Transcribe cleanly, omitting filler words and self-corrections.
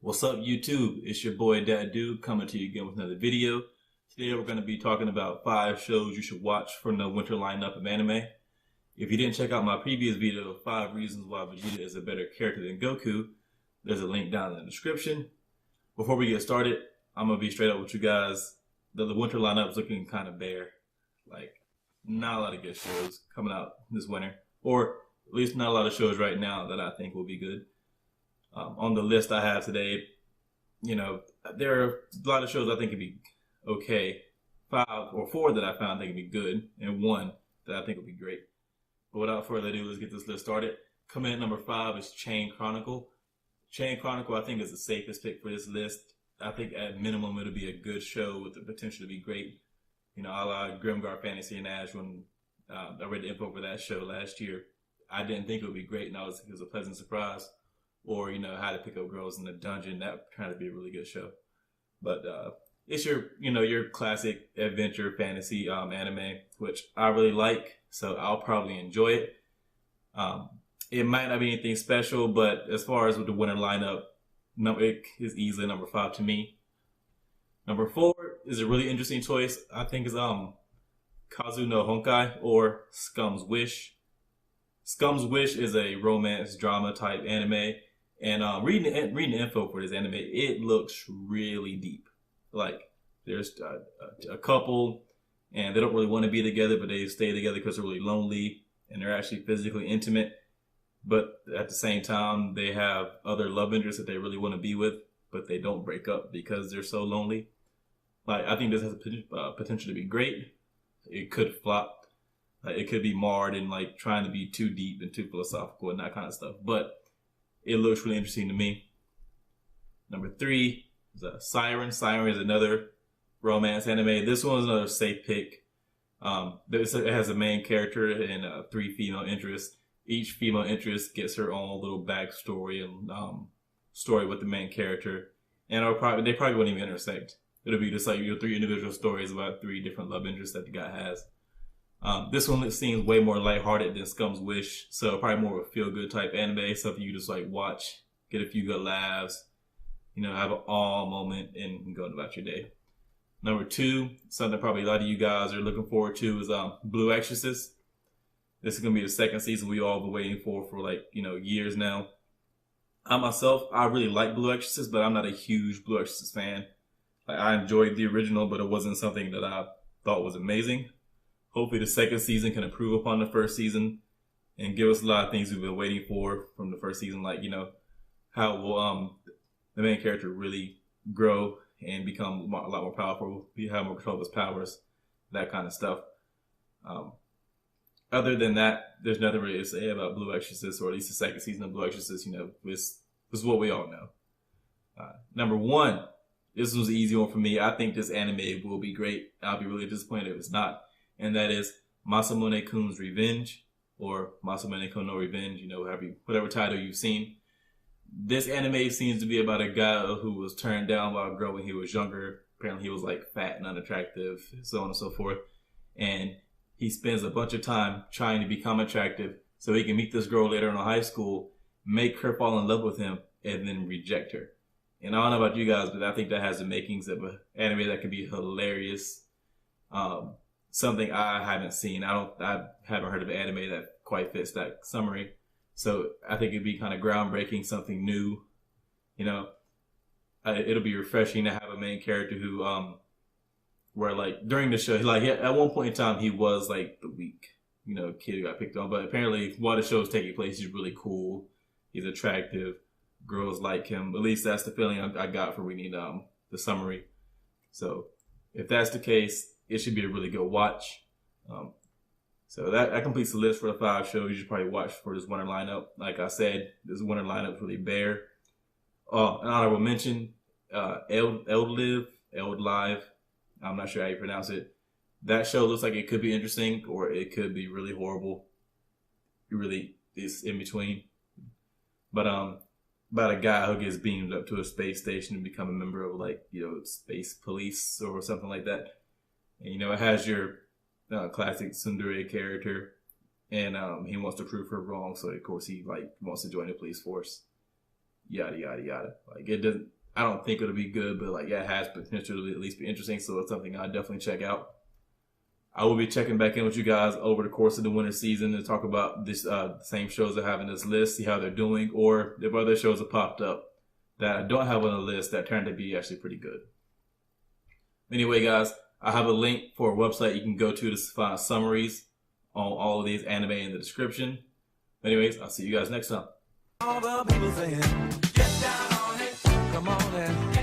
What's up, YouTube? It's your boy Dad Dude coming to you again with another video. Today we're going to be talking about 5 shows you should watch from the winter lineup of anime. If you didn't check out my previous video, 5 reasons why Vegeta is a better character than Goku, there's a link down in the description. Before we get started, I'm going to be straight up with you guys. The winter lineup is looking kind of bare. Like, not a lot of good shows coming out this winter. Or at least not a lot of shows right now that I think will be good. On the list I have today, there are a lot of shows I think could be okay. 5 or 4 that I found that could be good, and 1 that I think would be great. But without further ado, let's get this list started. Coming in at number 5 is Chain Chronicle. Chain Chronicle, I think, is the safest pick for this list. I think at minimum it'll be a good show with the potential to be great. A la Grimgar Fantasy and Ash when I read the info for that show last year. I didn't think it would be great, and it was a pleasant surprise. Or, How to Pick Up Girls in the Dungeon. That trying to be a really good show. But it's your classic adventure fantasy anime, which I really like, so I'll probably enjoy it. It might not be anything special, but as far as with the winter lineup, it is easily number 5 to me. Number 4 is a really interesting choice. I think is Kazu no Honkai or Scums Wish. Scums Wish is a romance drama type anime. And reading the info for this anime, it looks really deep. Like, there's a couple, and they don't really want to be together, but they stay together because they're really lonely, and they're actually physically intimate. But at the same time, they have other love interests that they really want to be with, but they don't break up because they're so lonely. Like, I think this has potential to be great. It could flop. It could be marred in, like, trying to be too deep and too philosophical and that kind of stuff. But it looks really interesting to me. Number 3 is Sirens. Sirens is another romance anime. This one is another safe pick. It has a main character and 3 female interests. Each female interest gets her own little backstory and story with the main character. And they probably won't even intersect. It'll be just like 3 individual stories about 3 different love interests that the guy has. This one seems way more lighthearted than Scums Wish, so probably more of a feel-good type anime, something you just like watch, get a few good laughs, have an awe moment, and go about your day. Number 2, something probably a lot of you guys are looking forward to is Blue Exorcist. This is going to be the 2nd season we all been waiting for years now. I really like Blue Exorcist, but I'm not a huge Blue Exorcist fan. I enjoyed the original, but it wasn't something that I thought was amazing. Hopefully the 2nd season can improve upon the 1st season and give us a lot of things we've been waiting for from the 1st season, like, how will the main character really grow and become a lot more powerful, have more control of his powers, that kind of stuff. Other than that, there's nothing really to say about Blue Exorcist, or at least the 2nd season of Blue Exorcist. This is what we all know. Number 1, this was an easy one for me. I think this anime will be great. I'll be really disappointed if it's not. And that is Masamune-kun's Revenge, or Masamune-kun no Revenge, whatever title you've seen. This anime seems to be about a guy who was turned down while growing. He was younger. Apparently he was like fat and unattractive, so on and so forth. And he spends a bunch of time trying to become attractive so he can meet this girl later in high school, make her fall in love with him, and then reject her. And I don't know about you guys, but I think that has the makings of an anime that could be hilarious. Something I haven't seen. I haven't heard of an anime that quite fits that summary. So I think it'd be kind of groundbreaking, something new. It'll be refreshing to have a main character who, where like during the show, at one point in time he was like the weak, kid who got picked on. But apparently while the show is taking place, he's really cool. He's attractive. Girls like him. At least that's the feeling I got from reading the summary. So if that's the case, it should be a really good watch. So that completes the list for the 5 shows you should probably watch for this winter lineup. Like I said, this winter lineup is really bare. An honorable mention, LLive. I'm not sure how you pronounce it. That show looks like it could be interesting, or it could be really horrible. It really is in between. But about a guy who gets beamed up to a space station and become a member of space police or something like that. And, it has your classic tsundere character, and he wants to prove her wrong. So of course he wants to join the police force. yada yada yada. Like it doesn't. I don't think it'll be good, but like yeah, it has potential to at least be interesting. So it's something I definitely check out. I will be checking back in with you guys over the course of the winter season to talk about this same shows I have in this list, see how they're doing, or if other shows have popped up that I don't have on the list that turned to be actually pretty good. Anyway, guys, I have a link for a website you can go to find summaries on all of these anime in the description. Anyways, I'll see you guys next time. All the people saying, get down on it, come on and